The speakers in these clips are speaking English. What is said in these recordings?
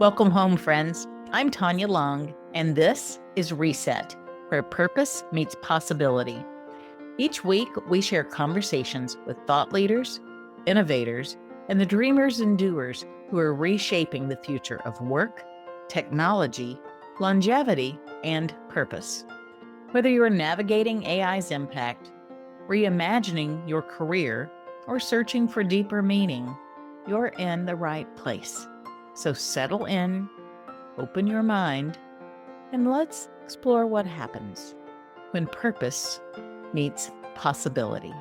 Welcome home, friends. I'm Tonya Long, and this is Reset, where purpose meets possibility. Each week, we share conversations with thought leaders, innovators, and the dreamers and doers who are reshaping the future of work, technology, longevity, and purpose. Whether you're navigating AI's impact, reimagining your career, or searching for deeper meaning, you're in the right place. So settle in, open your mind, and let's explore what happens when purpose meets possibility.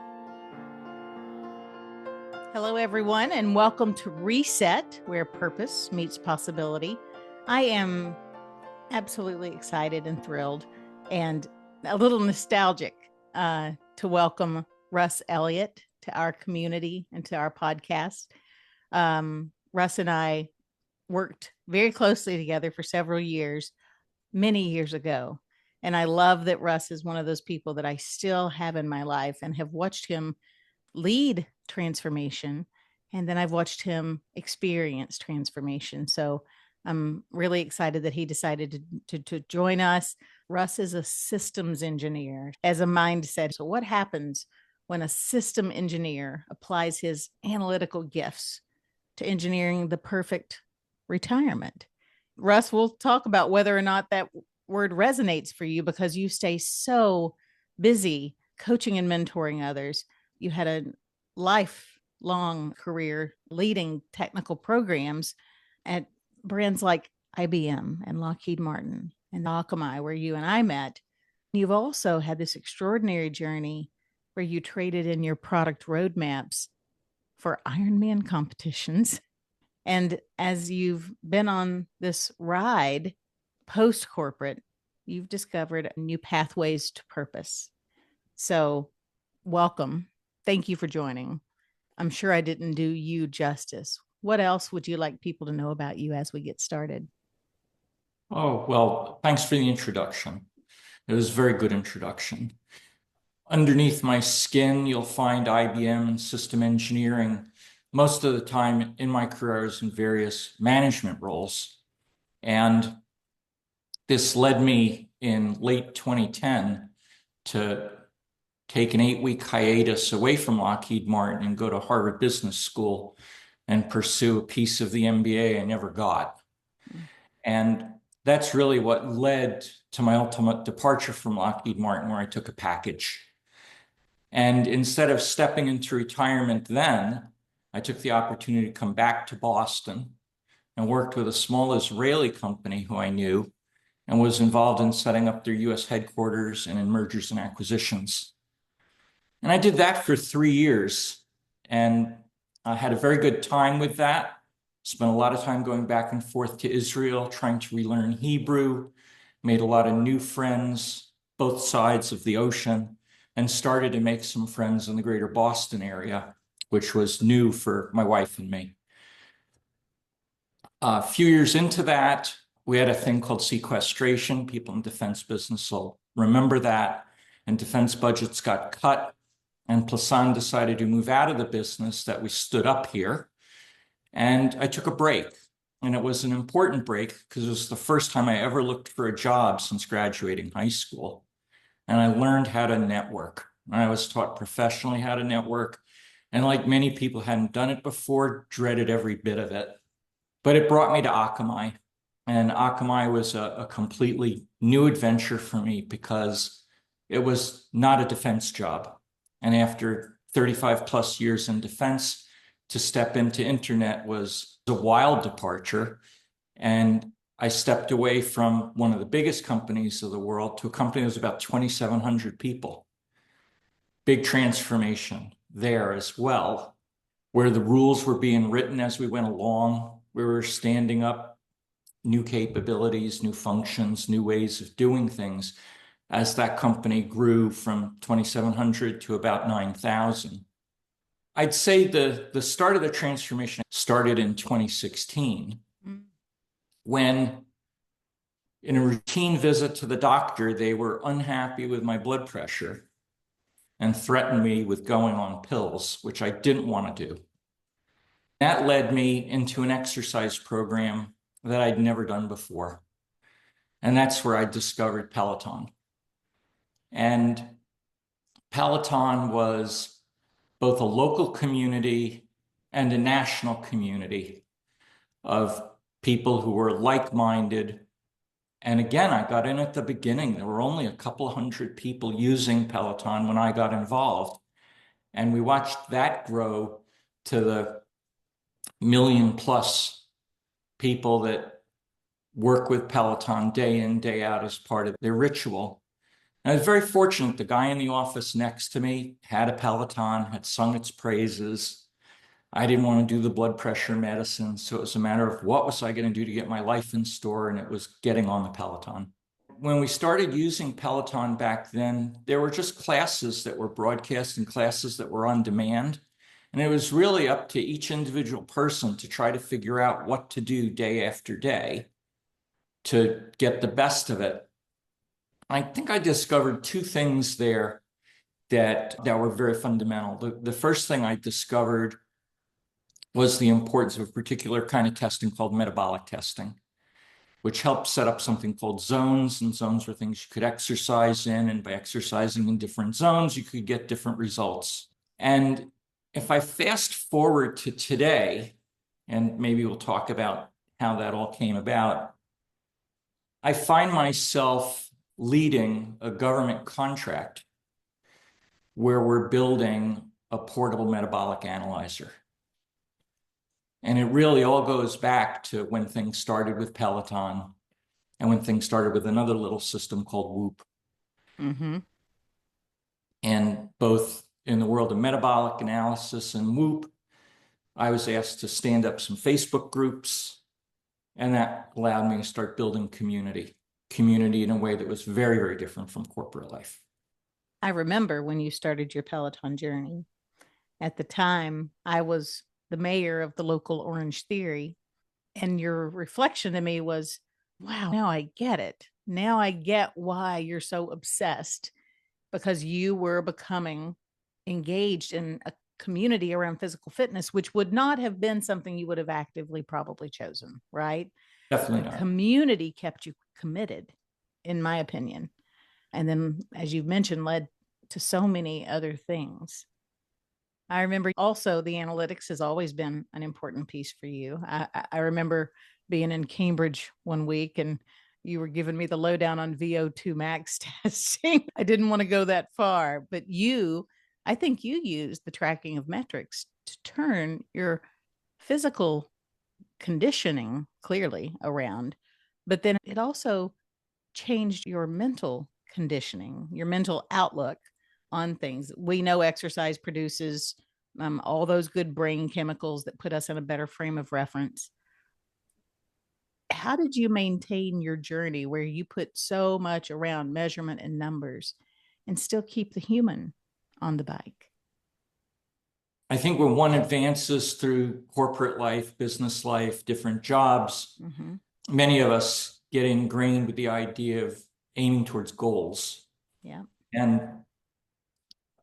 Hello, everyone, and welcome to Reset, where purpose meets possibility. I am absolutely excited and thrilled and a little nostalgic to welcome Russ Elliott to our community and to our podcast. Russ and I worked very closely together for several years, many years ago. And I love that Russ is one of those people that I still have in my life and have watched him lead transformation. And then I've watched him experience transformation. So I'm really excited that he decided to join us. Russ is a systems engineer as a mindset. So what happens when a system engineer applies his analytical gifts to engineering the perfect retirement? Russ, we'll talk about whether or not that word resonates for you because you stay so busy coaching and mentoring others. You had a lifelong career leading technical programs at brands like IBM and Lockheed Martin and Akamai, where you and I met. You've also had this extraordinary journey where you traded in your product roadmaps for Ironman competitions. And as you've been on this ride post-corporate, you've discovered new pathways to purpose. So welcome. Thank you for joining. I'm sure I didn't do you justice. What else would you like people to know about you as we get started? Oh, well, thanks for the introduction. It was a very good introduction. Underneath my skin, you'll find IBM and system engineering. Most of the time in my career, I was in various management roles. And this led me in late 2010 to take an 8-week hiatus away from Lockheed Martin and go to Harvard Business School and pursue a piece of the MBA I never got. And that's really what led to my ultimate departure from Lockheed Martin, where I took a package. And instead of stepping into retirement then, I took the opportunity to come back to Boston and worked with a small Israeli company who I knew and was involved in setting up their US headquarters and in mergers and acquisitions. And I did that for 3 years, and I had a very good time with that. Spent a lot of time going back and forth to Israel, trying to relearn Hebrew, made a lot of new friends, both sides of the ocean, and started to make some friends in the greater Boston area, which was new for my wife and me. A few years into that, we had a thing called sequestration. People in defense business will remember that. And defense budgets got cut. And Plasan decided to move out of the business that we stood up here. And I took a break. And it was an important break because it was the first time I ever looked for a job since graduating high school. And I learned how to network. I was taught professionally how to network. And like many people hadn't done it before, dreaded every bit of it. But it brought me to Akamai. And Akamai was a completely new adventure for me because it was not a defense job. And after 35 plus years in defense, to step into internet was a wild departure. And I stepped away from one of the biggest companies of the world to a company that was about 2,700 people. Big transformation there as well, where the rules were being written as we went along. We were standing up new capabilities, new functions, new ways of doing things as that company grew from 2,700 to about 9,000. I'd say the start of the transformation started in 2016 when, in a routine visit to the doctor, they were unhappy with my blood pressure and threatened me with going on pills, which I didn't want to do. That led me into an exercise program that I'd never done before. And that's where I discovered Peloton. And Peloton was both a local community and a national community of people who were like-minded. And again, I got in at the beginning. There were only a couple hundred people using Peloton when I got involved. And we watched that grow to the million+ people that work with Peloton day in, day out as part of their ritual. And I was very fortunate. The guy in the office next to me had a Peloton, had sung its praises. I didn't want to do the blood pressure medicine, so it was a matter of what was I going to do to get my life in store, and it was getting on the Peloton. When we started using Peloton back then, there were just classes that were broadcast and classes that were on demand. And it was really up to each individual person to try to figure out what to do day after day to get the best of it. I think I discovered two things there that were very fundamental. The first thing I discovered was the importance of a particular kind of testing called metabolic testing, which helped set up something called zones. And zones were things you could exercise in, and by exercising in different zones, you could get different results. And if I fast forward to today, and maybe we'll talk about how that all came about, I find myself leading a government contract where we're building a portable metabolic analyzer. And it really all goes back to when things started with Peloton and when things started with another little system called Whoop. Mm-hmm. And both in the world of metabolic analysis and Whoop, I was asked to stand up some Facebook groups, and that allowed me to start building community in a way that was very, very different from corporate life. I remember when you started your Peloton journey. At the time, I was the mayor of the local Orange Theory, and your reflection to me was, wow, now I get it. Now I get why you're so obsessed, because you were becoming engaged in a community around physical fitness, which would not have been something you would have actively probably chosen, right? Definitely The not. community kept you committed, in my opinion. And then, as you mentioned, led to so many other things. I remember also the analytics has always been an important piece for you. I remember being in Cambridge one week and you were giving me the lowdown on VO2 max testing. I didn't want to go that far, but I think you used the tracking of metrics to turn your physical conditioning clearly around, but then it also changed your mental conditioning, your mental outlook on things. We know exercise produces all those good brain chemicals that put us in a better frame of reference. How did you maintain your journey where you put so much around measurement and numbers and still keep the human on the bike? I think when one advances through corporate life, business life, different jobs, Mm-hmm. many of us get ingrained with the idea of aiming towards goals. Yeah. And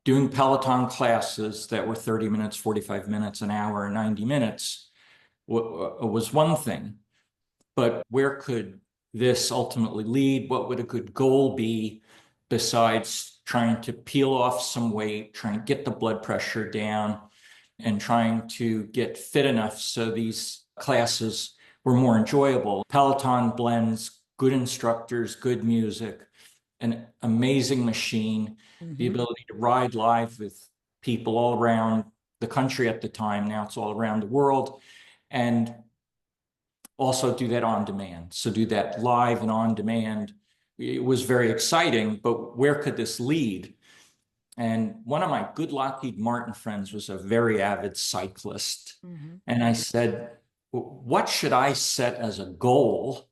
doing Peloton classes that were 30 minutes, 45 minutes, an hour, 90 minutes was one thing. But where could this ultimately lead? What would a good goal be besides trying to peel off some weight, trying to get the blood pressure down, and trying to get fit enough so these classes were more enjoyable? Peloton blends good instructors, good music, an amazing machine, the Mm-hmm. ability to ride live with people all around the country at the time. Now it's all around the world. And also do that on demand. So do that live and on demand. It was very exciting, but where could this lead? And one of my good Lockheed Martin friends was a very avid cyclist. Mm-hmm. And I said, what should I set as a goal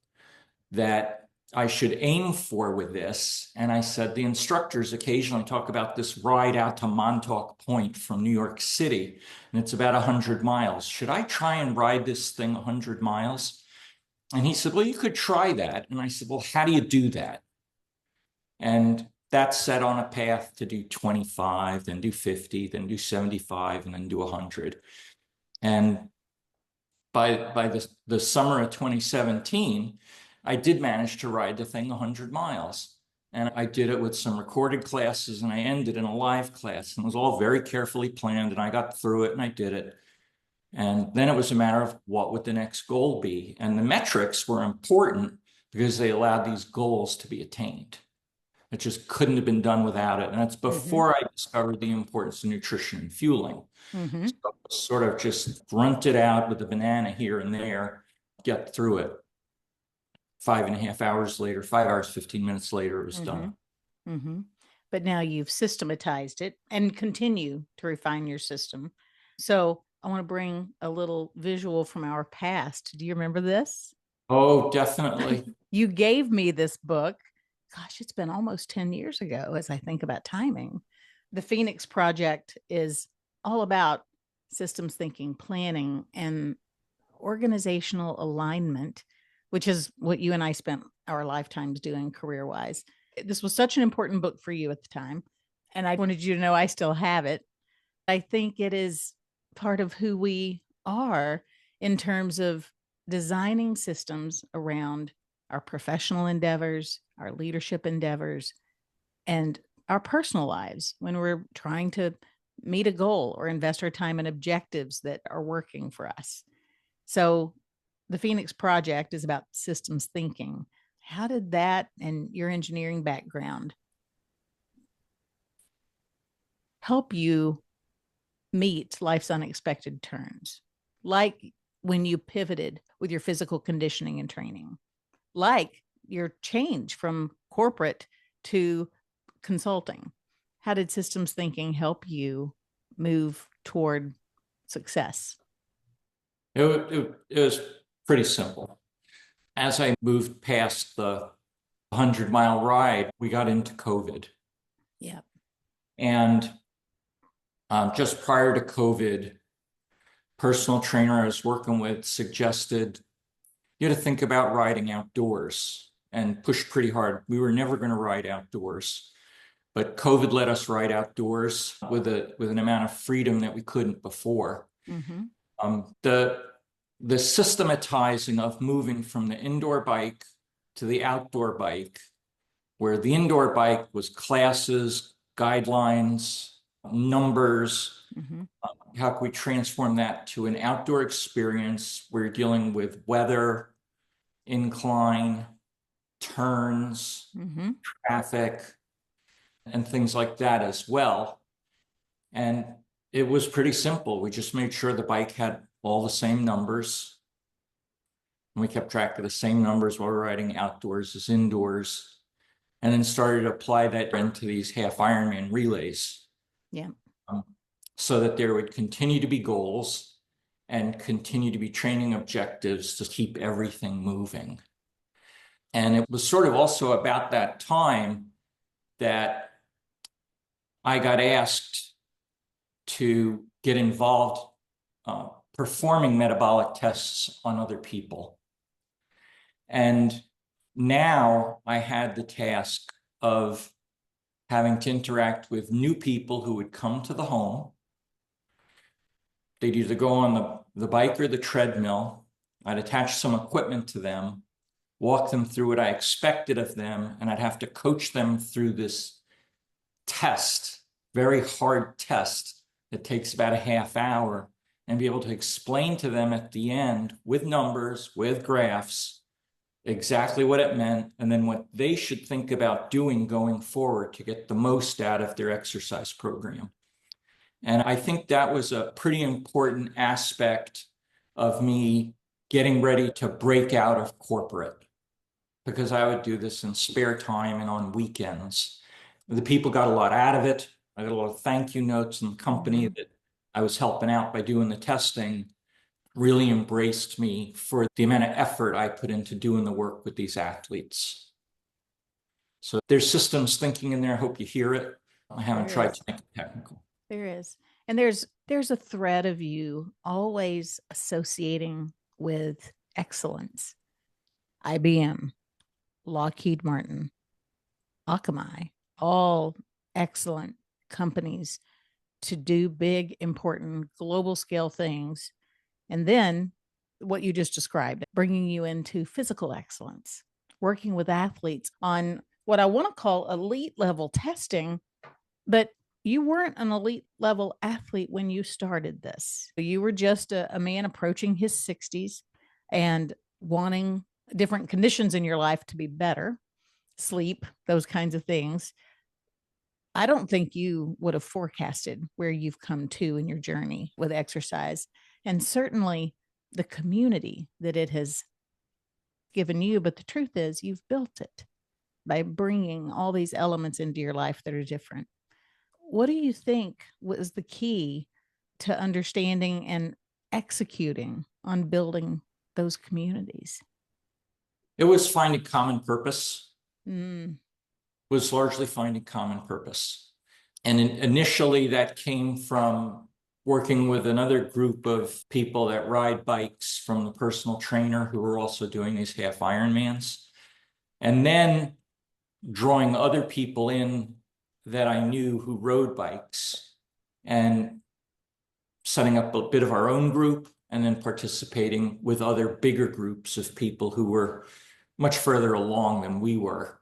that I should aim for with this? And I said, the instructors occasionally talk about this ride out to Montauk Point from New York City, and it's about 100 miles. Should I try and ride this thing 100 miles? And he said, well, you could try that. And I said, well, how do you do that? And that's set on a path to do 25, then do 50, then do 75, and then do 100. And by the summer of 2017, I did manage to ride the thing 100 miles. And I did it with some recorded classes, and I ended in a live class. And it was all very carefully planned, and I got through it and I did it. And then it was a matter of what would the next goal be? And the metrics were important because they allowed these goals to be attained. It just couldn't have been done without it. And that's before I discovered the importance of nutrition and fueling. So sort of just grunt it out with a banana here and there, get through it. 5.5 hours later, 5 hours, 15 minutes later, it was done. But now you've systematized it and continue to refine your system. So I want to bring a little visual from our past. Do you remember this? Oh, definitely. You gave me this book. Gosh, it's been almost 10 years ago as I think about timing. The Phoenix Project is all about systems thinking, planning, and organizational alignment, which is what you and I spent our lifetimes doing career-wise. This was such an important book for you at the time, and I wanted you to know I still have it. I think it is part of who we are in terms of designing systems around our professional endeavors, our leadership endeavors, and our personal lives when we're trying to meet a goal or invest our time in objectives that are working for us. So the Phoenix Project is about systems thinking. How did that and your engineering background help you meet life's unexpected turns? Like when you pivoted with your physical conditioning and training, like your change from corporate to consulting. How did systems thinking help you move toward success? It was pretty simple. As I moved past the 100-mile ride, we got into COVID. Yeah. And just prior to COVID, personal trainer I was working with suggested you had to think about riding outdoors and pushed pretty hard. We were never going to ride outdoors, but COVID let us ride outdoors with an amount of freedom that we couldn't before. The systematizing of moving from the indoor bike to the outdoor bike, where the indoor bike was classes, guidelines, numbers. How can we transform that to an outdoor experience where you're dealing with weather, incline, turns, traffic, and things like that as well. And it was pretty simple. We just made sure the bike had all the same numbers. And we kept track of the same numbers while we were riding outdoors as indoors. And then started to apply that into these half Ironman relays. Yeah. So that there would continue to be goals and continue to be training objectives to keep everything moving. And it was sort of also about that time that I got asked to get involved performing metabolic tests on other people. And now I had the task of having to interact with new people who would come to the home. They'd either go on the bike or the treadmill. I'd attach some equipment to them, walk them through what I expected of them, and I'd have to coach them through this test, very hard test that takes about a half hour, and be able to explain to them at the end with numbers, with graphs, exactly what it meant, and then what they should think about doing going forward to get the most out of their exercise program. And I think that was a pretty important aspect of me getting ready to break out of corporate, because I would do this in spare time and on weekends. The people got a lot out of it. I got a lot of thank you notes, and the company that I was helping out by doing the testing really embraced me for the amount of effort I put into doing the work with these athletes. So there's systems thinking in there. I hope you hear it. I haven't tried to make it technical. There is. And there's a thread of you always associating with excellence. IBM, Lockheed Martin, Akamai, all excellent companies to do big, important global scale things. And then what you just described, bringing you into physical excellence, working with athletes on what I want to call elite level testing, but you weren't an elite level athlete when you started this. You were just a man approaching his 60s and wanting different conditions in your life to be better, sleep, those kinds of things. I don't think you would have forecasted where you've come to in your journey with exercise, and certainly the community that it has given you. But the truth is, you've built it by bringing all these elements into your life that are different. What do you think was the key to understanding and executing on building those communities? It was finding common purpose. Mm. Was largely finding common purpose. And initially that came from working with another group of people that ride bikes, from the personal trainer who were also doing these half Ironmans. And then drawing other people in that I knew who rode bikes, and setting up a bit of our own group, and then participating with other bigger groups of people who were much further along than we were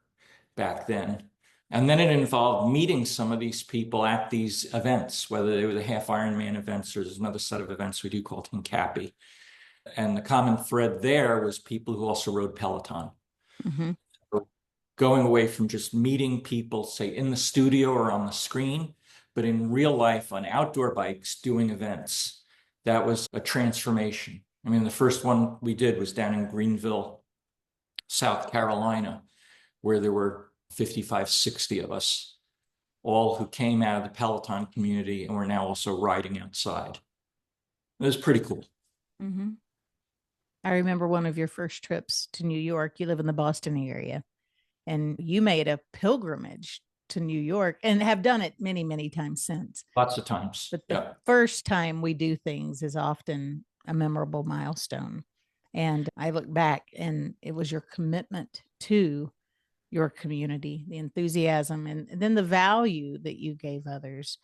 back then. And then it involved meeting some of these people at these events, whether they were the half Ironman events or there's another set of events we do called Hincapi. And the common thread there was people who also rode Peloton. Mm-hmm. So going away from just meeting people, say in the studio or on the screen, but in real life on outdoor bikes doing events. That was a transformation. I mean, the first one we did was down in Greenville, South Carolina, where there were 55, 60 of us, all who came out of the Peloton community and were now also riding outside. It was pretty cool. Mm-hmm. I remember one of your first trips to New York. You live in the Boston area, and you made a pilgrimage to New York and have done it many, many times since. Lots of times. But the first time we do things is often a memorable milestone. And I look back, and it was your commitment to your community, the enthusiasm, and then the value that you gave others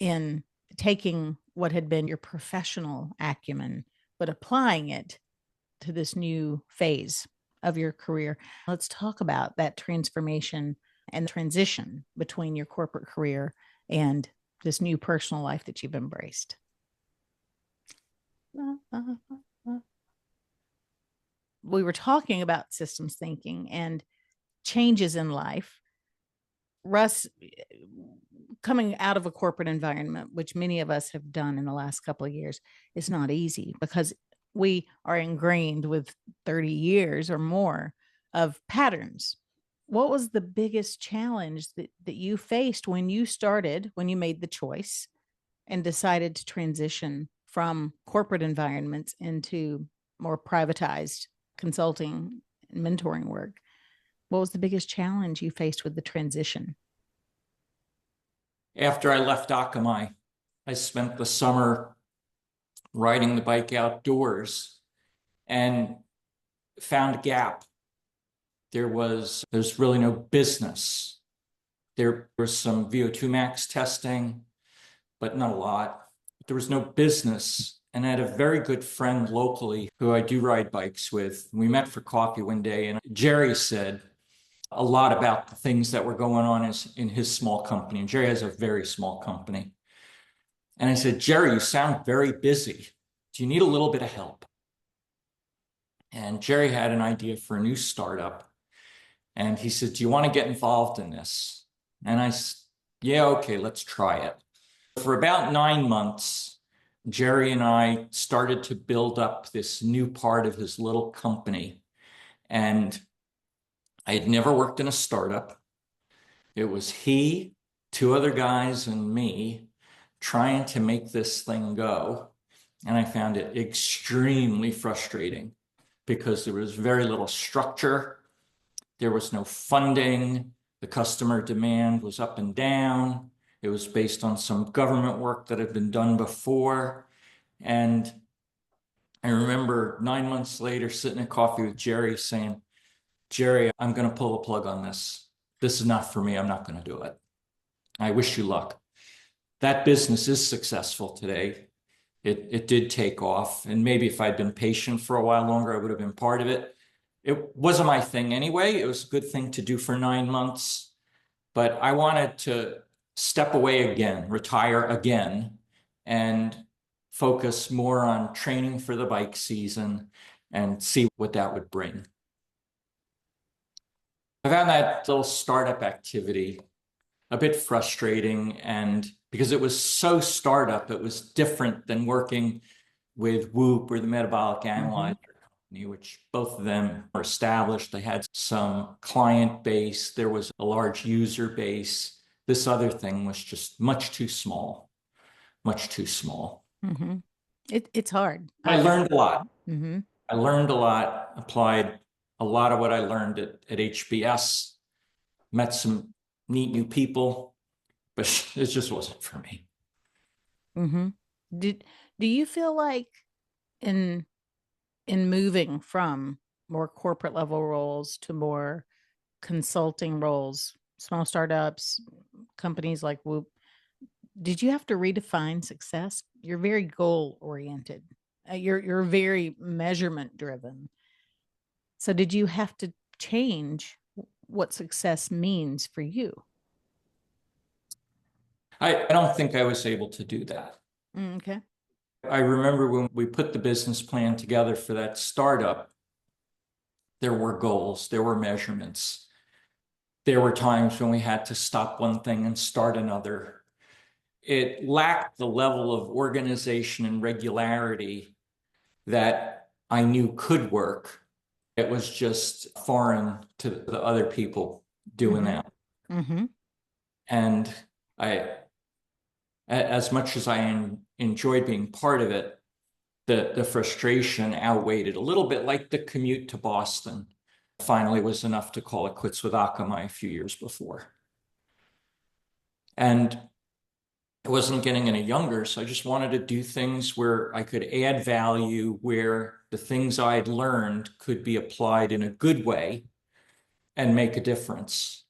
in taking what had been your professional acumen, but applying it to this new phase of your career. Let's talk about that transformation and transition between your corporate career and this new personal life that you've embraced. We were talking about systems thinking and changes in life. Russ, coming out of a corporate environment, which many of us have done in the last couple of years, is not easy because we are ingrained with 30 years or more of patterns. What was the biggest challenge that you faced when you started, when you made the choice and decided to transition from corporate environments into more privatized consulting and mentoring work? What was the biggest challenge you faced with the transition? After I left Akamai, I spent the summer riding the bike outdoors and found a gap. There's really no business. There was some VO2 max testing, but not a lot. There was no business. And I had a very good friend locally who I do ride bikes with. We met for coffee one day, and Jerry said a lot about the things that were going on in his small company. And Jerry has a very small company. And I said, Jerry, you sound very busy. Do you need a little bit of help? And Jerry had an idea for a new startup. And he said, do you want to get involved in this? And I said, yeah, okay, let's try it. For about 9 months, Jerry and I started to build up this new part of his little company. And I had never worked in a startup. It was he, 2 other guys, and me trying to make this thing go. And I found it extremely frustrating because there was very little structure. There was no funding. The customer demand was up and down. It was based on some government work that had been done before. And I remember 9 months later sitting at coffee with Jerry saying, Jerry, I'm going to pull the plug on this. This is not for me. I'm not going to do it. I wish you luck. That business is successful today. it did take off. And maybe if I'd been patient for a while longer, I would have been part of it. It wasn't my thing anyway. It was a good thing to do for 9 months, but I wanted to step away again, retire again, and focus more on training for the bike season and see what that would bring. I found that little startup activity a bit frustrating, and because it was so startup, it was different than working with Whoop or the Metabolic Analyzer Company, which both of them were established. They had some client base. There was a large user base. This other thing was just much too small, much too small. It's hard. I learned a lot. I learned a lot, applied a lot of what I learned at HBS, met some neat new people, but it just wasn't for me. Do you feel like in moving from more corporate level roles to more consulting roles, small startups, companies like Whoop, did you have to redefine success? You're very goal oriented. You're very measurement driven. So did you have to change what success means for you? I don't think I was able to do that. Okay. I remember when we put the business plan together for that startup, there were goals, there were measurements. There were times when we had to stop one thing and start another. It lacked the level of organization and regularity that I knew could work. It was just foreign to the other people doing that. And as much as I enjoyed being part of it, the frustration outweighed it a little bit, like the commute to Boston finally was enough to call it quits with Akamai a few years before. And I wasn't getting any younger, so I just wanted to do things where I could add value, where the things I'd learned could be applied in a good way and make a difference.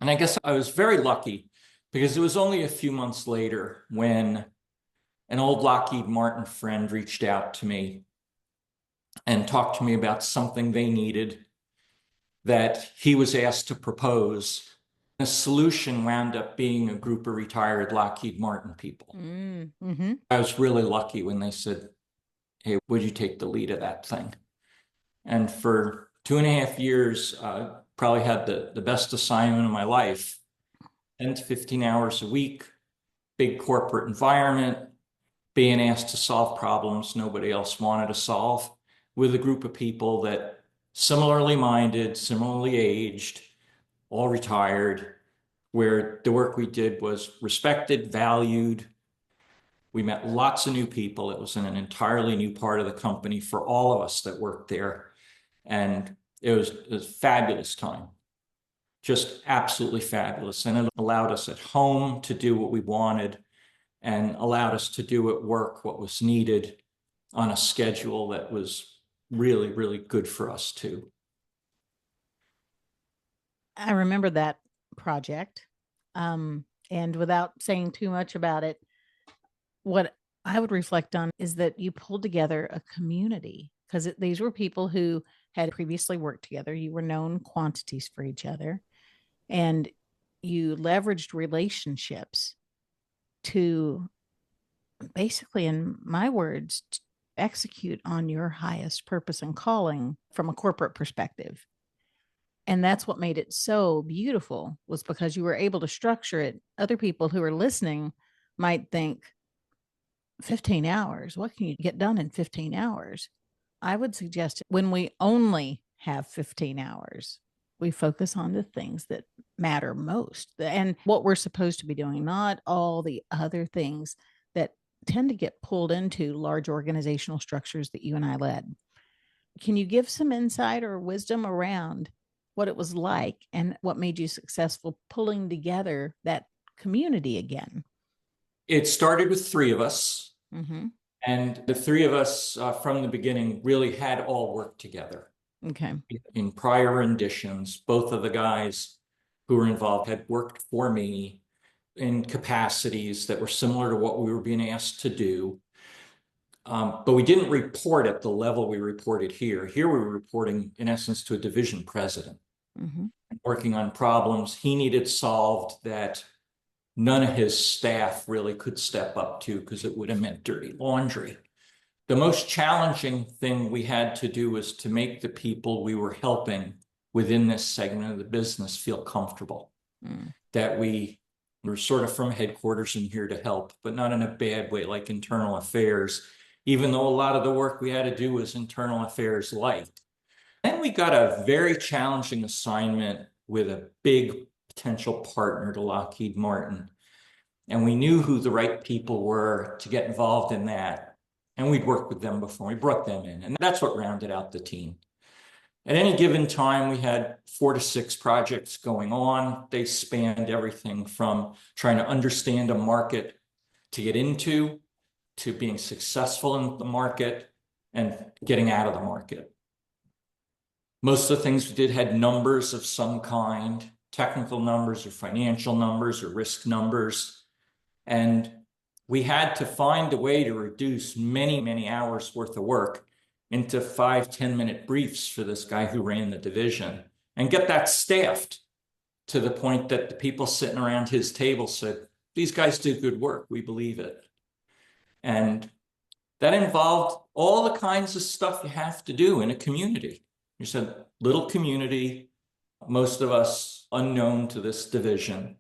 And I guess I was very lucky because it was only a few months later when an old Lockheed Martin friend reached out to me and talked to me about something they needed that he was asked to propose. The solution wound up being a group of retired Lockheed Martin people. I was really lucky when they said, hey, would you take the lead of that thing? And for 2.5 years, probably had the best assignment of my life, 10 to 15 hours a week, big corporate environment, being asked to solve problems nobody else wanted to solve with a group of people that similarly minded, similarly aged, all retired, where the work we did was respected, valued. We met lots of new people. It was in an entirely new part of the company for all of us that worked there. And it was a fabulous time, just absolutely fabulous. And it allowed us at home to do what we wanted and allowed us to do at work what was needed on a schedule that was really, really good for us too. I remember that project. And without saying too much about it, what I would reflect on is that you pulled together a community because these were people who had previously worked together. You were known quantities for each other, and you leveraged relationships to basically, in my words, execute on your highest purpose and calling from a corporate perspective. And that's what made it so beautiful, was because you were able to structure it. Other people who are listening might think 15 hours, what can you get done in 15 hours? I would suggest when we only have 15 hours, we focus on the things that matter most and what we're supposed to be doing, not all the other things that tend to get pulled into large organizational structures that you and I led. Can you give some insight or wisdom around what it was like and what made you successful pulling together that community again? It started with 3 of us. And the 3 of us from the beginning really had all worked together. Okay. In prior renditions, both of the guys who were involved had worked for me in capacities that were similar to what we were being asked to do. But we didn't report at the level we reported here. Here we were reporting, in essence, to a division president, working on problems he needed solved that none of his staff really could step up to because it would have meant dirty laundry. The most challenging thing we had to do was to make the people we were helping within this segment of the business feel comfortable, that we were sort of from headquarters and here to help, but not in a bad way, like internal affairs, even though a lot of the work we had to do was internal affairs light. Then we got a very challenging assignment with a big potential partner to Lockheed Martin. And we knew who the right people were to get involved in that. And we'd worked with them before. We brought them in. And that's what rounded out the team. At any given time, we had 4 to 6 projects going on. They spanned everything from trying to understand a market to get into, to being successful in the market and getting out of the market. Most of the things we did had numbers of some kind, technical numbers or financial numbers or risk numbers. And we had to find a way to reduce many, many hours worth of work into 5-10-minute briefs for this guy who ran the division and get that staffed to the point that the people sitting around his table said, these guys do good work. We believe it. And that involved all the kinds of stuff you have to do in a community. You said little community, most of us unknown to this division,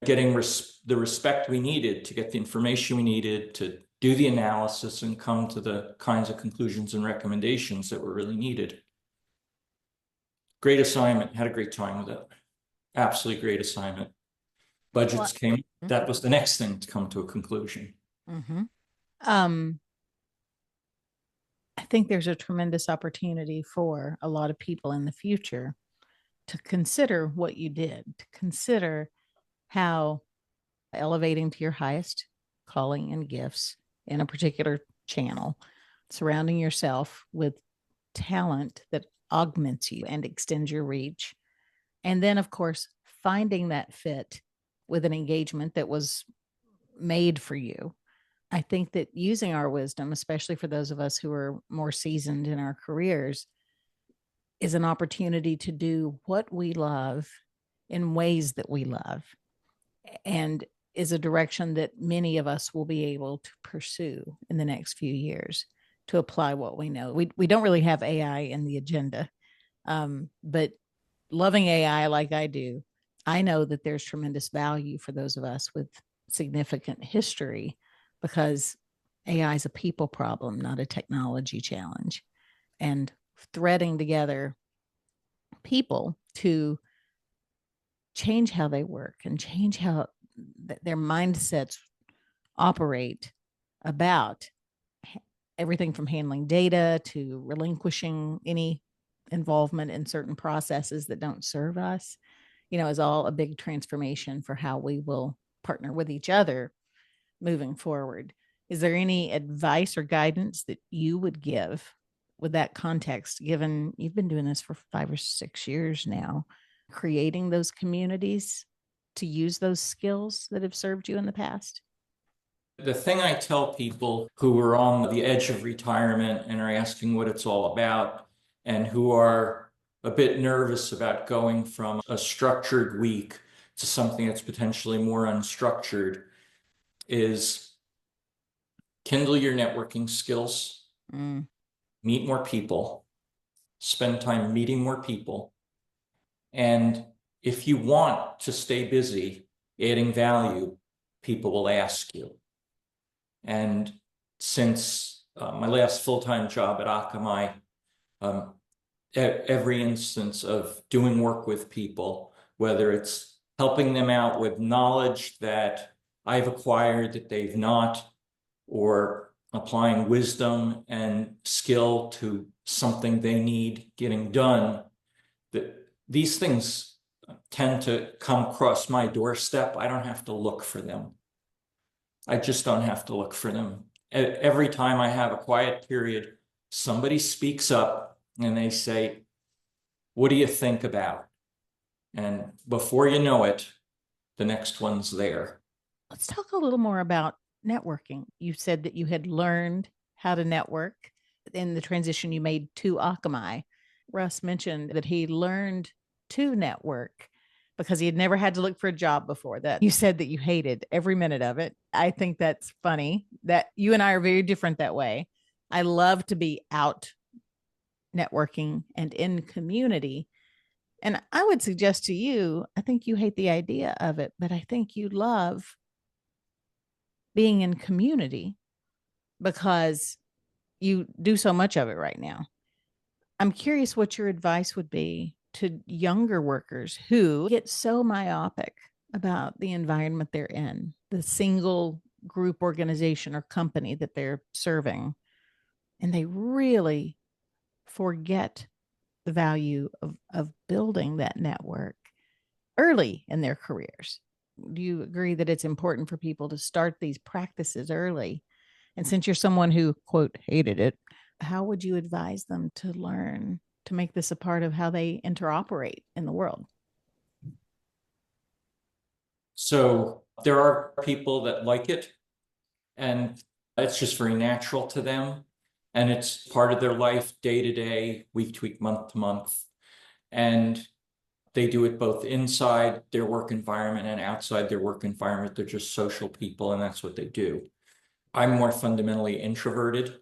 getting the respect we needed to get the information we needed to do the analysis and come to the kinds of conclusions and recommendations that were really needed. Great assignment, had a great time with it. Absolutely great assignment. Budgets came, that was the next thing to come to a conclusion. I think there's a tremendous opportunity for a lot of people in the future to consider what you did, to consider how elevating to your highest calling and gifts in a particular channel, surrounding yourself with talent that augments you and extends your reach. And then, of course, finding that fit with an engagement that was made for you. I think that using our wisdom, especially for those of us who are more seasoned in our careers, is an opportunity to do what we love in ways that we love, and is a direction that many of us will be able to pursue in the next few years to apply what we know. We don't really have AI in the agenda, but loving AI like I do, I know that there's tremendous value for those of us with significant history, because AI is a people problem, not a technology challenge. And threading together people to change how they work and change how their mindsets operate about everything from handling data to relinquishing any involvement in certain processes that don't serve us, is all a big transformation for how we will partner with each other moving forward. Is there any advice or guidance that you would give with that context, given you've been doing this for 5 or 6 years now, creating those communities to use those skills that have served you in the past? The thing I tell people who are on the edge of retirement and are asking what it's all about, and who are a bit nervous about going from a structured week to something that's potentially more unstructured, is kindle your networking skills, meet more people, spend time meeting more people. And if you want to stay busy adding value, people will ask you. And since my last full-time job at Akamai, every instance of doing work with people, whether it's helping them out with knowledge that I've acquired that they've not, or applying wisdom and skill to something they need getting done, that these things tend to come across my doorstep. I don't have to look for them. I just don't have to look for them. Every time I have a quiet period, somebody speaks up and they say, what do you think about? And before you know it, the next one's there. Let's talk a little more about networking. You said that you had learned how to network in the transition you made to Akamai. Russ mentioned that he learned to network because he had never had to look for a job before that. You said that you hated every minute of it. I think that's funny that you and I are very different that way. I love to be out networking and in community. And I would suggest to you, I think you hate the idea of it, but I think you love being in community because you do so much of it right now. I'm curious what your advice would be to younger workers who get so myopic about the environment they're in, the single group organization or company that they're serving, and they really forget the value of building that network early in their careers. Do you agree that it's important for people to start these practices early? And since you're someone who, quote, hated it, how would you advise them to learn to make this a part of how they interoperate in the world? So there are people that like it, and it's just very natural to them. And it's part of their life, day to day, week to week, month to month. And they do it both inside their work environment and outside their work environment. They're just social people, and that's what they do. I'm more fundamentally introverted.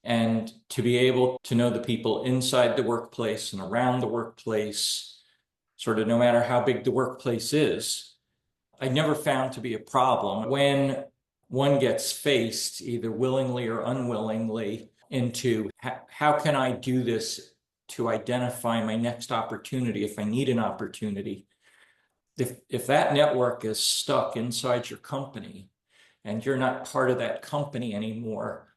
And to be able to know the people inside the workplace and around the workplace, sort of no matter how big the workplace is, I never found to be a problem when one gets faced, either willingly or unwillingly, into how can I do this to identify my next opportunity if I need an opportunity. If that network is stuck inside your company and you're not part of that company anymore,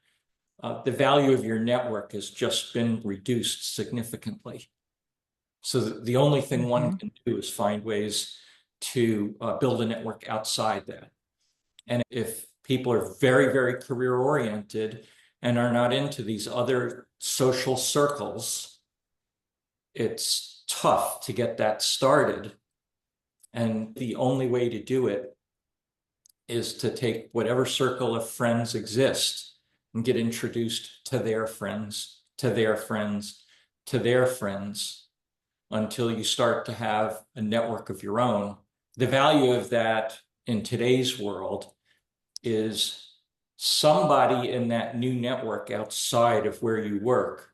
the value of your network has just been reduced significantly. So the only thing one can do is find ways to build a network outside that. And if people are very, very career oriented and are not into these other social circles, it's tough to get that started. And the only way to do it is to take whatever circle of friends exist and get introduced to their friends, to their friends, to their friends, until you start to have a network of your own. The value of that in today's world is somebody in that new network outside of where you work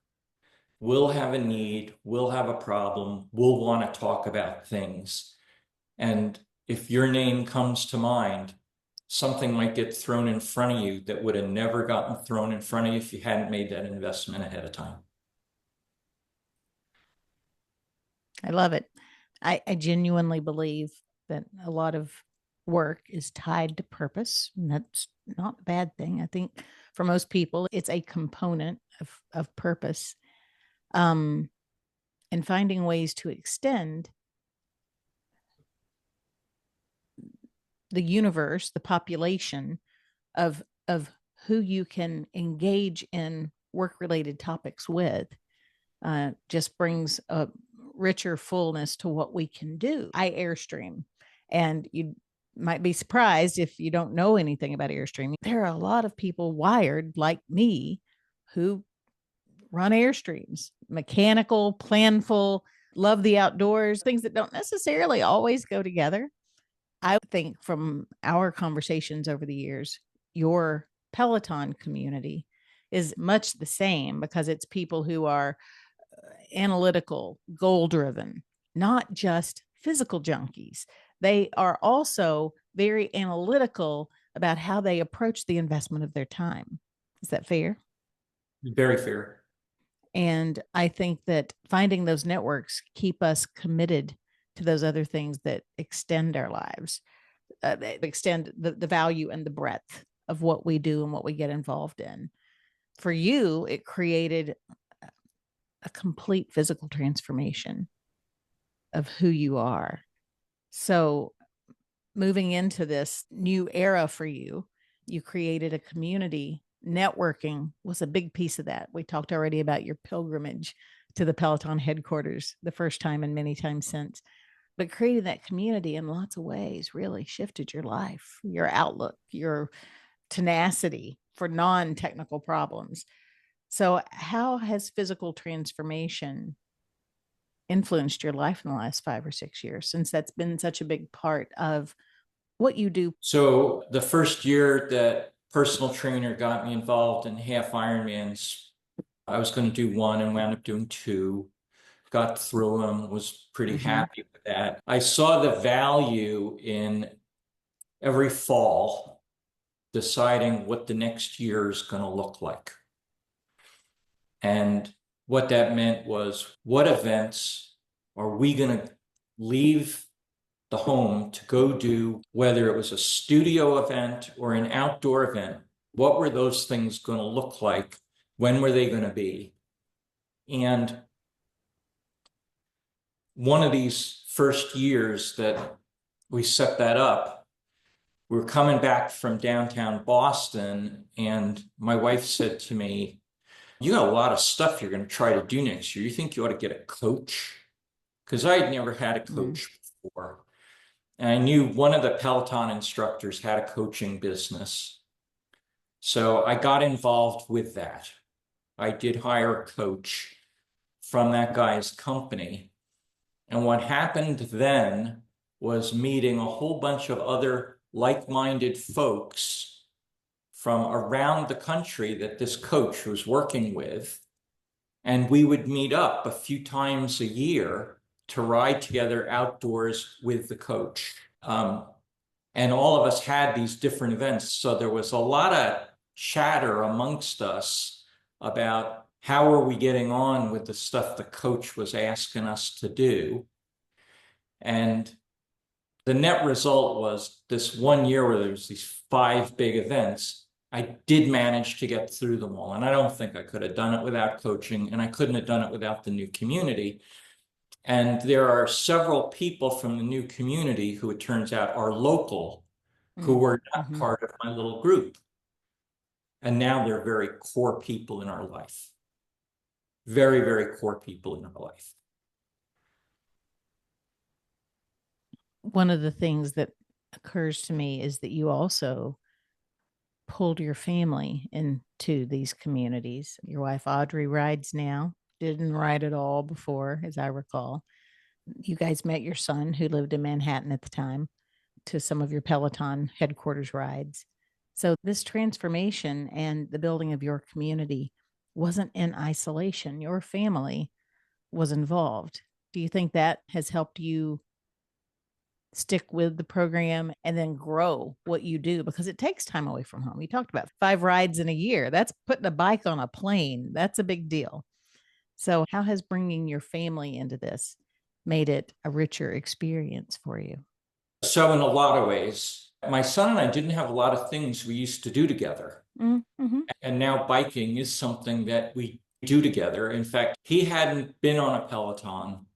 will have a need, will have a problem, will want to talk about things. And if your name comes to mind, something might get thrown in front of you that would have never gotten thrown in front of you if you hadn't made that investment ahead of time. I love it. I genuinely believe that a lot of work is tied to purpose. And that's not a bad thing. I think for most people, it's a component of purpose. And finding ways to extend the universe, the population of who you can engage in work-related topics with just brings a richer fullness to what we can do. I Airstream, and you might be surprised if you don't know anything about Airstream. There are a lot of people wired like me who run Airstreams, mechanical, planful, love the outdoors, things that don't necessarily always go together. I think from our conversations over the years, your Peloton community is much the same because it's people who are analytical, goal driven, not just physical junkies. They are also very analytical about how they approach the investment of their time. Is that fair? Very fair. And I think that finding those networks keep us committed to those other things that extend our lives, extend the value and the breadth of what we do and what we get involved in. For you, it created a complete physical transformation of who you are. So moving into this new era for you, you created a community. Networking was a big piece of that. We talked already about your pilgrimage to the Peloton headquarters the first time and many times since. But creating that community in lots of ways really shifted your life, your outlook, your tenacity, for non-technical problems. So how has physical transformation influenced your life in the last 5 or 6 years, since that's been such a big part of what you do? So the first year that personal trainer got me involved in half Ironmans, I was going to do one and wound up doing two. Got through them, was pretty happy with that. I saw the value in every fall deciding what the next year is going to look like. And what that meant was, what events are we going to leave the home to go do, whether it was a studio event or an outdoor event? What were those things going to look like? When were they going to be? And one of these first years that we set that up, we were coming back from downtown Boston, and my wife said to me, "You got a lot of stuff you're going to try to do next year. You think you ought to get a coach?" Because I had never had a coach before. And I knew one of the Peloton instructors had a coaching business. So I got involved with that. I did hire a coach from that guy's company. And what happened then was meeting a whole bunch of other like-minded folks from around the country that this coach was working with. And we would meet up a few times a year to ride together outdoors with the coach. And all of us had these different events. So there was a lot of chatter amongst us about how are we getting on with the stuff the coach was asking us to do. And the net result was this one year where there was these 5 big events, I did manage to get through them all. And I don't think I could have done it without coaching, and I couldn't have done it without the new community. And there are several people from the new community who, it turns out, are local, who were not part of my little group. And now they're very core people in our life. Very, very core people in our life. One of the things that occurs to me is that you also pulled your family into these communities. Your wife, Audrey, rides now, didn't ride at all before, as I recall. You guys met your son, who lived in Manhattan at the time, to some of your Peloton headquarters rides. So this transformation and the building of your community wasn't in isolation. Your family was involved. Do you think that has helped you stick with the program and then grow what you do? Because it takes time away from home. You talked about 5 rides in a year. That's putting a bike on a plane. That's a big deal. So how has bringing your family into this made it a richer experience for you? So in a lot of ways, my son and I didn't have a lot of things we used to do together. And now biking is something that we do together. In fact, he hadn't been on a Peloton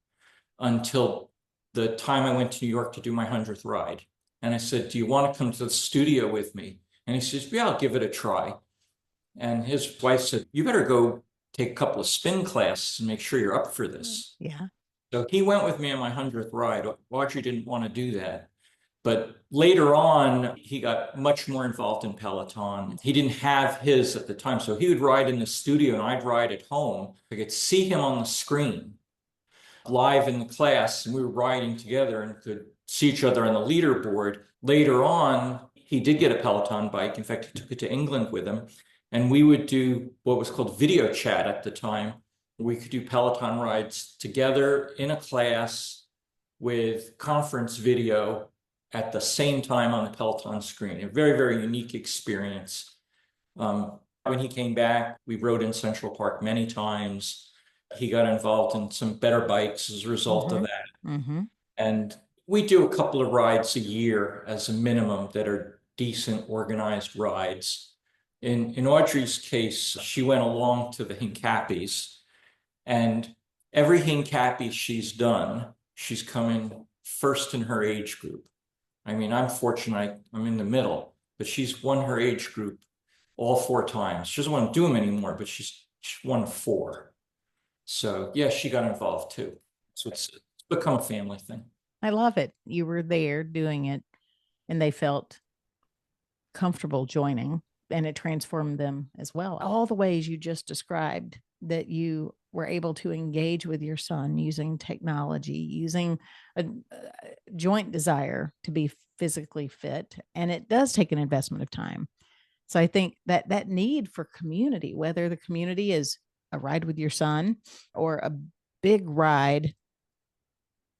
until the time I went to New York to do my 100th ride. And I said, "Do you want to come to the studio with me?" And he says, "Yeah, I'll give it a try." And his wife said, "You better go take a couple of spin classes and make sure you're up for this." Yeah. So he went with me on my 100th ride. Audrey didn't want to do that. But later on, he got much more involved in Peloton. He didn't have his at the time, so he would ride in the studio and I'd ride at home. I could see him on the screen live in the class, and we were riding together and could see each other on the leaderboard. Later on, he did get a Peloton bike. In fact, he took it to England with him. And we would do what was called video chat at the time. We could do Peloton rides together in a class with conference video at the same time on the Peloton screen. A very, very unique experience. When he came back, we rode in Central Park many times. He got involved in some better bikes as a result of that. And we do a couple of rides a year as a minimum that are decent, organized rides. In Audrey's case, she went along to the Hincapies, and every Hincapi she's done, she's come in first in her age group. I mean, I'm fortunate, I'm in the middle, but she's won her age group all 4 times. She doesn't want to do them anymore, but she's won 4. So yeah, she got involved too. So it's become a family thing. I love it. You were there doing it and they felt comfortable joining. and it transformed them as well. All the ways you just described that you were able to engage with your son using technology, using a joint desire to be physically fit. And it does take an investment of time. So I think that that need for community, whether the community is a ride with your son or a big ride,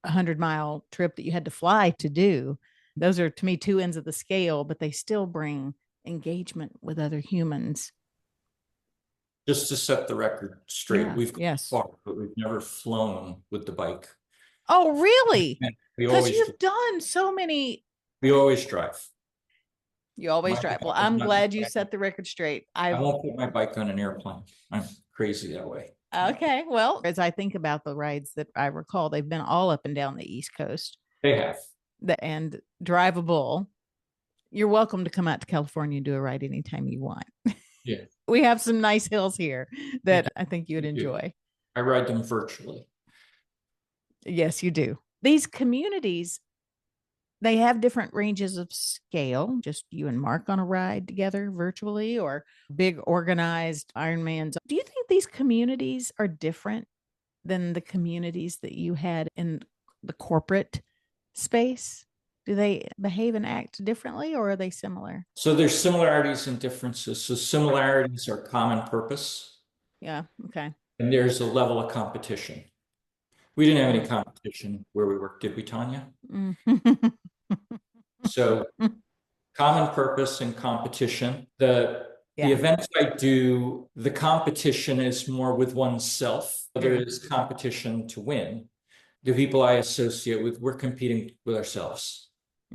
100-mile trip that you had to fly to do, those are to me two ends of the scale, but they still bring engagement with other humans. Just to set the record straight, Yeah. we've gone Yes. far, but we've never flown with the bike. Oh, really? We Because always you've done so many. drive. You always My drive. Well, bike is I'm not- glad you set the record straight. I I've won't put my bike on an airplane. I'm crazy that way. Okay. Well, as I think about the rides that I recall, they've been all up and down the East Coast They have. and drivable. You're welcome to come out to California and do a ride anytime you want. Yeah. We have some nice hills here that I think you would enjoy. I ride them virtually. Yes, you do. These communities, they have different ranges of scale. Just you and Mark on a ride together virtually, or big organized Ironmans. Do you think these communities are different than the communities that you had in the corporate space? Do they behave and act differently, or are they similar? So there's similarities and differences. So similarities are common purpose, Yeah. Okay. and there's a level of competition. We didn't have any competition where we worked, did we, Tonya? So common purpose and competition. The events I do, the competition is more with oneself. There is competition to win. The people I associate with, we're competing with ourselves.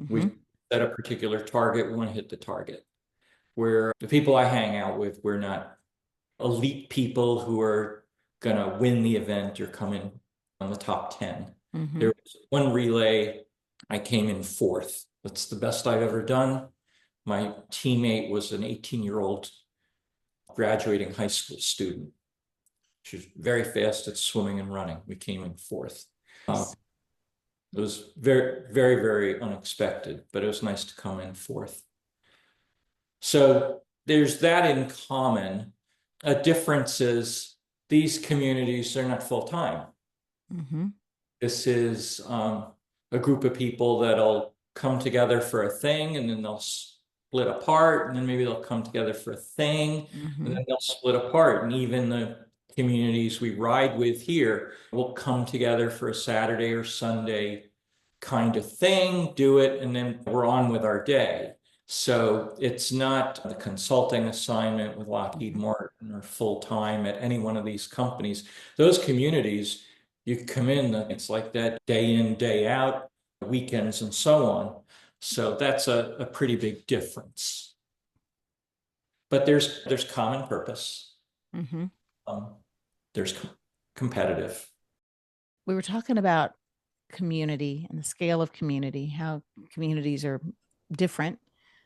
We set a particular target, we want to hit the target. Where the people I hang out with, we're not elite people who are gonna win the event or come in on the top 10. There was one relay, I came in 4th. That's the best I've ever done. My teammate was an 18-year-old graduating high school student. She was very fast at swimming and running. We came in 4th. It was very, very, very unexpected, but it was nice to come in 4th. So there's that in common. A difference is these communities are not full-time. This is a group of people that'll come together for a thing, and then they'll split apart, and then maybe they'll come together for a thing, and then they'll split apart. And even the communities we ride with here will come together for a Saturday or Sunday kind of thing, do it, and then we're on with our day. So it's not the consulting assignment with Lockheed Martin or full-time at any one of these companies. Those communities, you come in, it's like that day in, day out, weekends and so on. So that's a pretty big difference. But there's common purpose. There's competitive. We were talking about community and the scale of community, how communities are different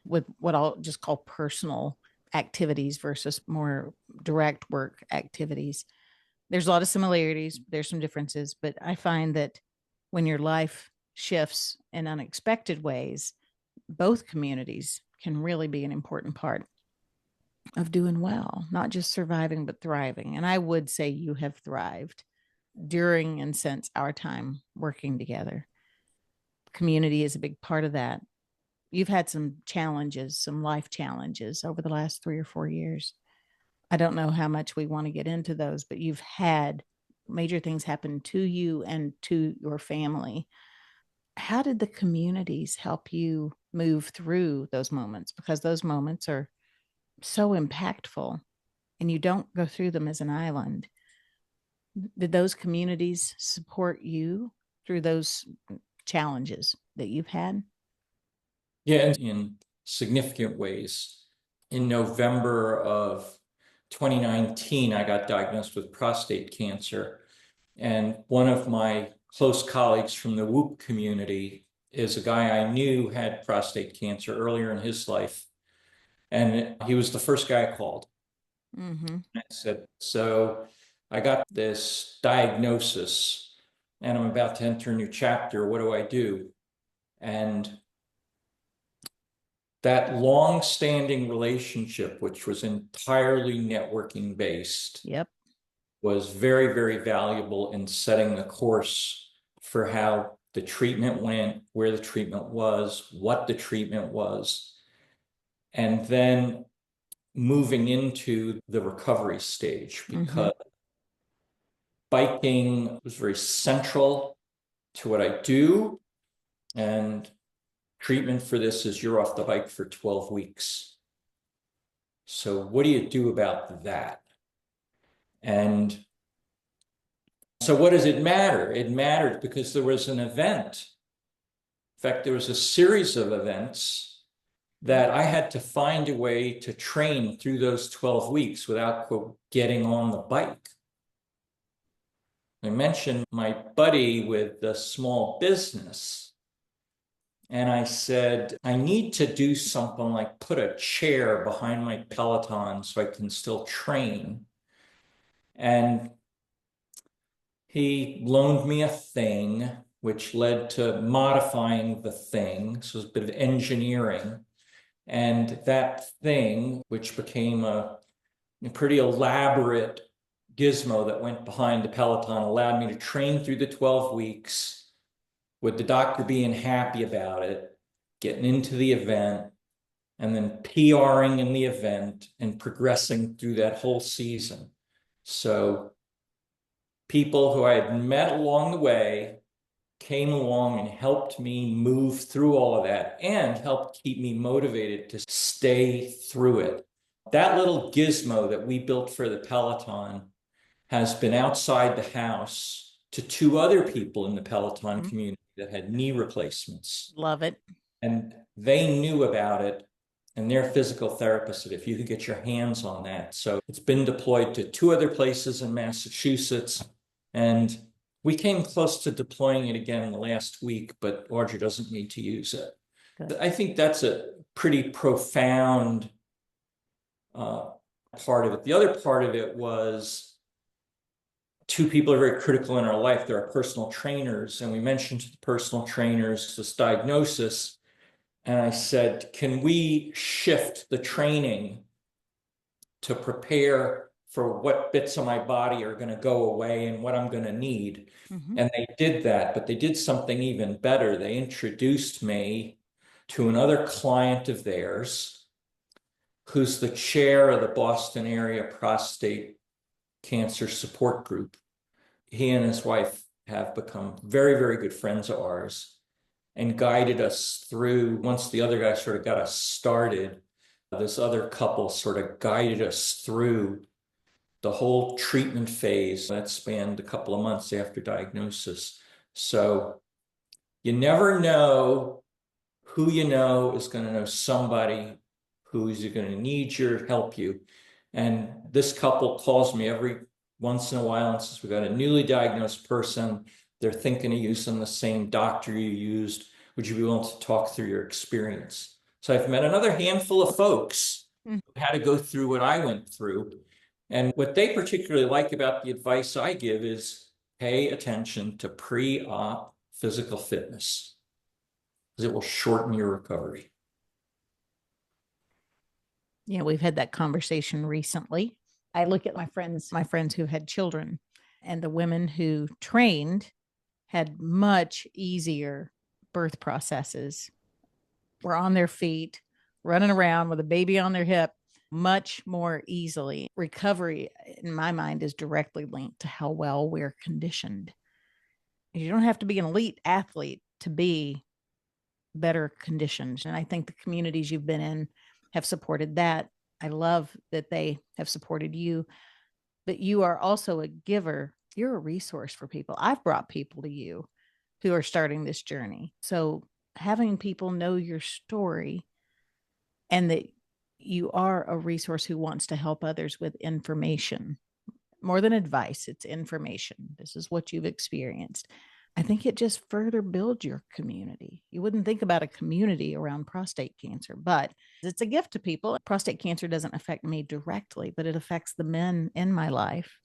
with what I'll just call personal activities versus more direct work activities. There's a lot of similarities, there's some differences, but I find that when your life shifts in unexpected ways, both communities can really be an important part of doing well, not just surviving, but thriving. And I would say you have thrived during and since our time working together. Community is a big part of that. You've had some challenges, some life challenges over the last 3 or 4 years. I don't know how much we want to get into those, but you've had major things happen to you and to your family. How did the communities help you move through those moments? Because those moments are so impactful and you don't go through them as an island. Did those communities support you through those challenges that you've had? Yeah, in significant ways. In November of 2019, I got diagnosed with prostate cancer. And one of my close colleagues from the WHOOP community is a guy I knew had prostate cancer earlier in his life. And he was the first guy I called. I said, so I got this diagnosis and I'm about to enter a new chapter. What do I do? And that long-standing relationship, which was entirely networking based, Yep. was very, very valuable in setting the course for how the treatment went, where the treatment was, what the treatment was, and then moving into the recovery stage, because biking was very central to what I do. And treatment for this is you're off the bike for 12 weeks. So what do you do about that? And so what does it matter? It mattered because there was an event. In fact, there was a series of events that I had to find a way to train through those 12 weeks without, quote, getting on the bike. I mentioned my buddy with the small business. And I said, I need to do something like put a chair behind my Peloton so I can still train. And he loaned me a thing, which led to modifying the thing. So it was a bit of engineering. And that thing, which became a pretty elaborate gizmo that went behind the Peloton, allowed me to train through the 12 weeks with the doctor being happy about it, getting into the event, and then PRing in the event and progressing through that whole season. So people who I had met along the way came along and helped me move through all of that and helped keep me motivated to stay through it. That little gizmo that we built for the Peloton has been outside the house to two other people in the Peloton community that had knee replacements. Love it. And they knew about it, and their physical therapist said, if you could get your hands on that. So it's been deployed to two other places in Massachusetts. And we came close to deploying it again in the last week, but Audrey doesn't need to use it. Good. I think that's a pretty profound part of it. The other part of it was two people are very critical in our life. There are personal trainers, and we mentioned to the personal trainers this diagnosis. And I said, can we shift the training to prepare for what bits of my body are going to go away and what I'm going to need? And they did that, but they did something even better. They introduced me to another client of theirs who's the chair of the Boston area prostate cancer support group. He and his wife have become very, very good friends of ours and guided us through. Once the other guy sort of got us started, this other couple sort of guided us through the whole treatment phase that spanned a couple of months after diagnosis. So you never know who you know is going to know somebody who's going to need your help you. And this couple calls me every once in a while and says, we got a newly diagnosed person. They're thinking of using the same doctor you used. Would you be willing to talk through your experience? So I've met another handful of folks who had to go through what I went through. And what they particularly like about the advice I give is pay attention to pre-op physical fitness, because it will shorten your recovery. Yeah, we've had that conversation recently. I look at my friends who had children, and the women who trained had much easier birth processes, were on their feet, running around with a baby on their hip much more easily. Recovery, in my mind, is directly linked to how well we're conditioned. You don't have to be an elite athlete to be better conditioned. And I think the communities you've been in have supported that. I love that they have supported you, but you are also a giver. You're a resource for people. I've brought people to you who are starting this journey. So having people know your story and that you are a resource who wants to help others with information, more than advice, it's information. This is what you've experienced. I think it just further builds your community. You wouldn't think about a community around prostate cancer, but it's a gift to people. Prostate cancer doesn't affect me directly, but it affects the men in my life.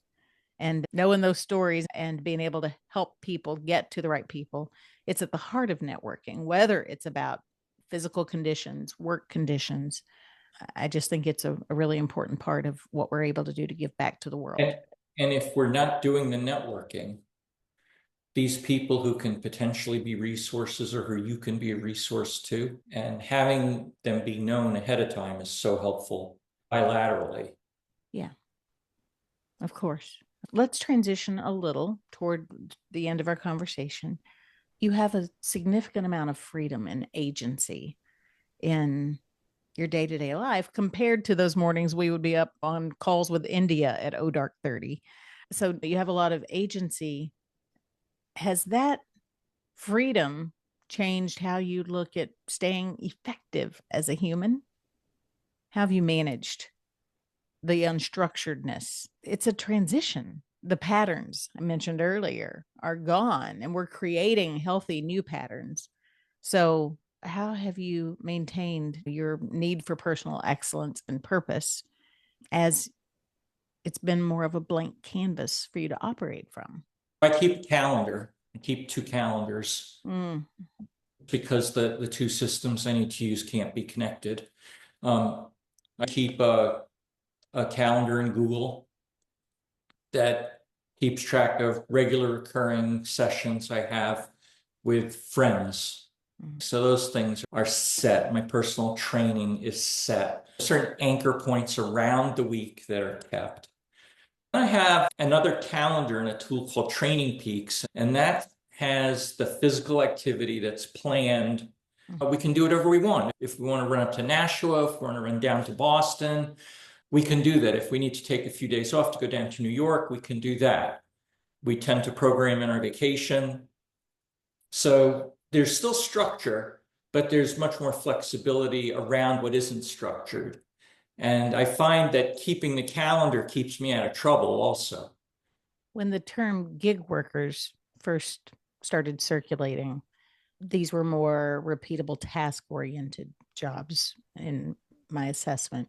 And knowing those stories and being able to help people get to the right people, it's at the heart of networking, whether it's about physical conditions, work conditions. I just think it's a really important part of what we're able to do to give back to the world. And if we're not doing the networking, these people who can potentially be resources or who you can be a resource to, and having them be known ahead of time is so helpful bilaterally. Yeah, of course. Let's transition a little toward the end of our conversation. You have a significant amount of freedom and agency in your day-to-day life compared to those mornings we would be up on calls with India at dark 30. So you have a lot of agency. Has that freedom changed how you look at staying effective as a human? How have you managed the unstructuredness? It's a transition. The patterns I mentioned earlier are gone, and we're creating healthy new patterns. So how have you maintained your need for personal excellence and purpose as it's been more of a blank canvas for you to operate from? I keep a calendar. I keep 2 calendars because the 2 systems I need to use can't be connected. I keep a calendar in Google that keeps track of regular recurring sessions I have with friends. So those things are set. My personal training is set. Certain anchor points around the week that are kept. I have another calendar and a tool called Training Peaks, and that has the physical activity that's planned. We can do whatever we want. If we want to run up to Nashua, if we want to run down to Boston, we can do that. If we need to take a few days off to go down to New York, we can do that. We tend to program in our vacation. So there's still structure, but there's much more flexibility around what isn't structured. And I find that keeping the calendar keeps me out of trouble also. When the term gig workers first started circulating, these were more repeatable task-oriented jobs in my assessment.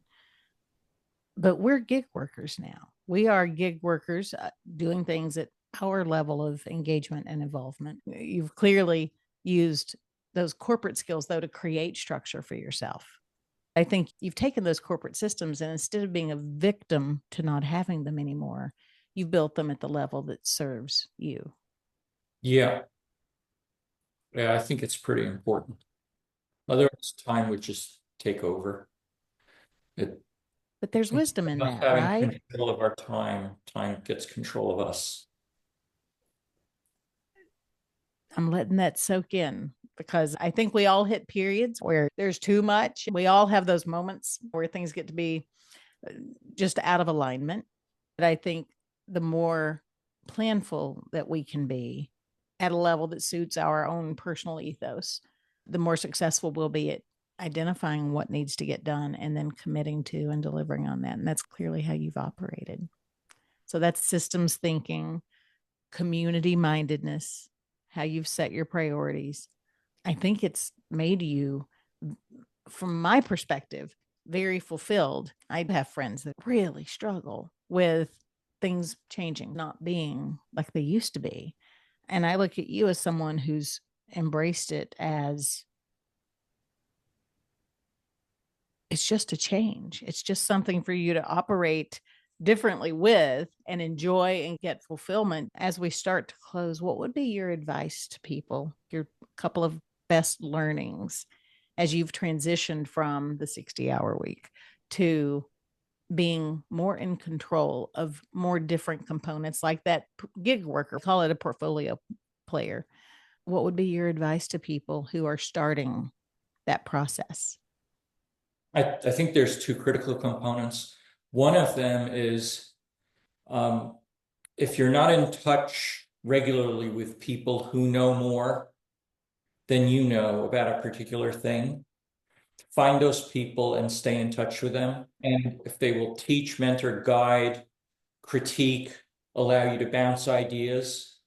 But we're gig workers now. We are gig workers doing things at our level of engagement and involvement. You've clearly used those corporate skills, though, to create structure for yourself. I think you've taken those corporate systems, and instead of being a victim to not having them anymore, you've built them at the level that serves you. Yeah. Yeah, I think it's pretty important. Otherwise, time would just take over. But there's wisdom in that, having right? control of our time gets control of us. I'm letting that soak in because I think we all hit periods where there's too much. We all have those moments where things get to be just out of alignment. But I think the more planful that we can be at a level that suits our own personal ethos, the more successful we'll be at identifying what needs to get done and then committing to and delivering on that. And that's clearly how you've operated. So that's systems thinking, community mindedness, how you've set your priorities. I think it's made you, from my perspective, very fulfilled. I have friends that really struggle with things changing, not being like they used to be. And I look at you as someone who's embraced it as it's just a change. It's just something for you to operate differently with and enjoy and get fulfillment. As we start to close, what would be your advice to people, your couple of best learnings as you've transitioned from the 60-hour week to being more in control of more different components like that gig worker, call it a portfolio player? What would be your advice to people who are starting that process? I think there's 2 critical components. One of them is if you're not in touch regularly with people who know more than you know about a particular thing, find those people and stay in touch with them. And if they will teach, mentor, guide, critique, allow you to bounce ideas,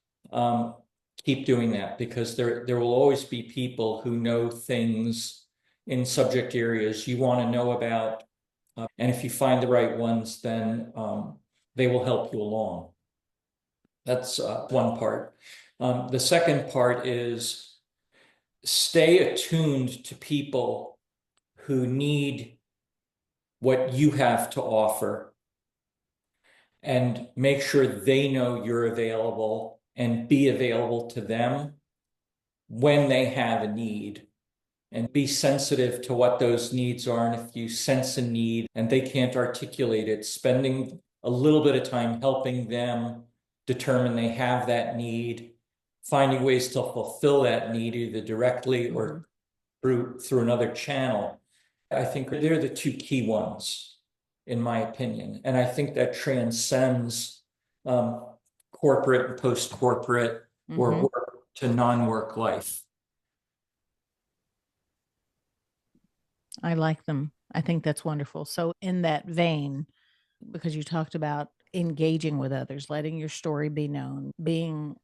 keep doing that, because there will always be people who know things in subject areas you want to know about. And if you find the right ones, then they will help you along. That's one part. The second part is stay attuned to people who need what you have to offer, and make sure they know you're available and be available to them when they have a need, and be sensitive to what those needs are. And if you sense a need and they can't articulate it, spending a little bit of time helping them determine they have that need, finding ways to fulfill that need either directly or through another channel. I think they're the two key ones, in my opinion. And I think that transcends corporate and post-corporate or work to non-work life. I like them. I think that's wonderful. So in that vein, because you talked about engaging with others, letting your story be known, being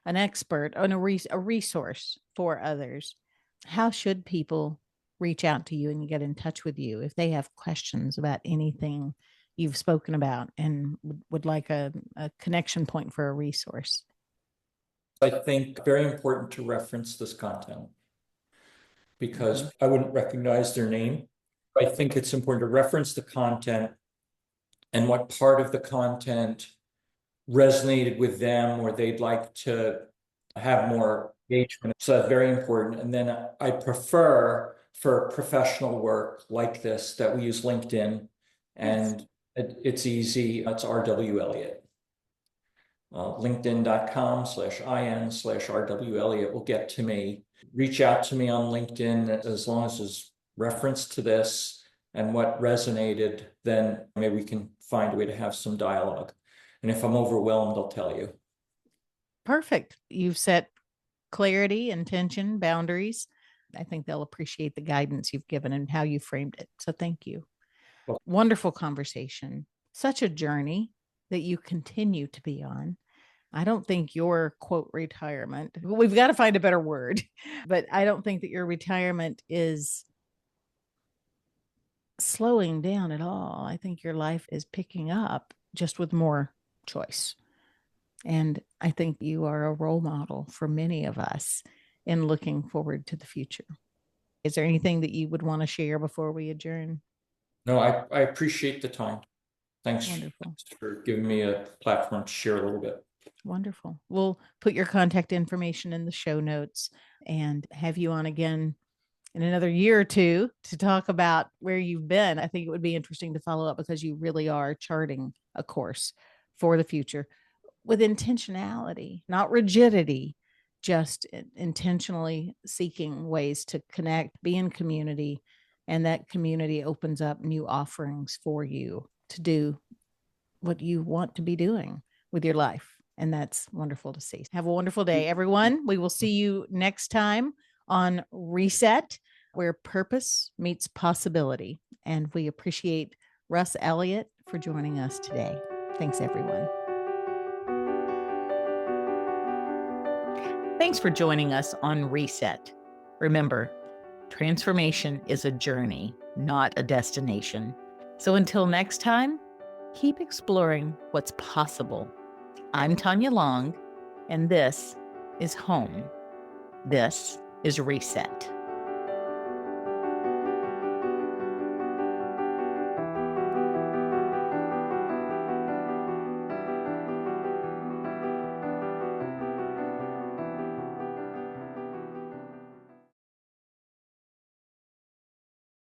an expert and a resource for others, how should people reach out to you and get in touch with you if they have questions about anything you've spoken about and would like a connection point for a resource? I think very important to reference this content, because I wouldn't recognize their name. I think it's important to reference the content and what part of the content resonated with them or they'd like to have more engagement. So that's very important. And then I prefer for professional work like this that we use LinkedIn, and it's easy. It's R.W. Elliott. LinkedIn.com/IN/RW Elliott will get to me. Reach out to me on LinkedIn as long as there's reference to this and what resonated, then maybe we can find a way to have some dialogue. And if I'm overwhelmed, I'll tell you. Perfect. You've set clarity, intention, boundaries. I think they'll appreciate the guidance you've given and how you framed it. So thank you. Well, wonderful conversation. Such a journey that you continue to be on. I don't think your quote retirement, we've got to find a better word, but I don't think that your retirement is slowing down at all. I think your life is picking up just with more choice. And I think you are a role model for many of us in looking forward to the future. Is there anything that you would want to share before we adjourn? No, I appreciate the time. Thanks Wonderful. for giving me a platform to share a little bit. Wonderful. We'll put your contact information in the show notes and have you on again in another year or two to talk about where you've been. I think it would be interesting to follow up because you really are charting a course for the future with intentionality, not rigidity, just intentionally seeking ways to connect, be in community, and that community opens up new offerings for you to do what you want to be doing with your life. And that's wonderful to see. Have a wonderful day, everyone. We will see you next time on Reset, where purpose meets possibility. And we appreciate Russ Elliott for joining us today. Thanks, everyone. Thanks for joining us on Reset. Remember, transformation is a journey, not a destination. So until next time, keep exploring what's possible. I'm Tonya Long, and this is Home. This is Reset.